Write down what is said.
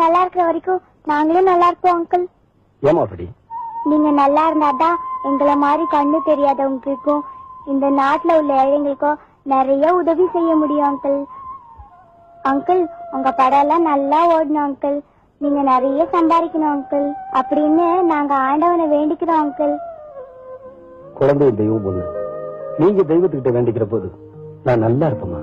நல்லா இருக்கிற வரைக்கும் நாங்களும் நல்லா இருப்போம் அங்கிள். ஏமா அப்படி? நீங்க நல்லா இருந்தாதான் எங்களை மாதிரி கண்ணு தெரியாதவங்களுக்கும் இந்த நாட்டுல உள்ள ஏழைங்களுக்கும் நிறைய உதவி செய்ய முடியும் அங்கிள். அங்கிள், உங்க படம் எல்லாம் நல்லா ஓடணும் அங்கிள். நீங்க நிறைய சம்பாதிக்கணும் அங்கிள் அப்படின்னு நாங்க ஆண்டவனை வேண்டிக்கிறோம் அங்கிள். குழந்தை தெய்வம் பொண்ணு, நீங்க தெய்வத்துக்கிட்ட வேண்டிக்கிற போது நான் நல்லா இருப்பேம்மா.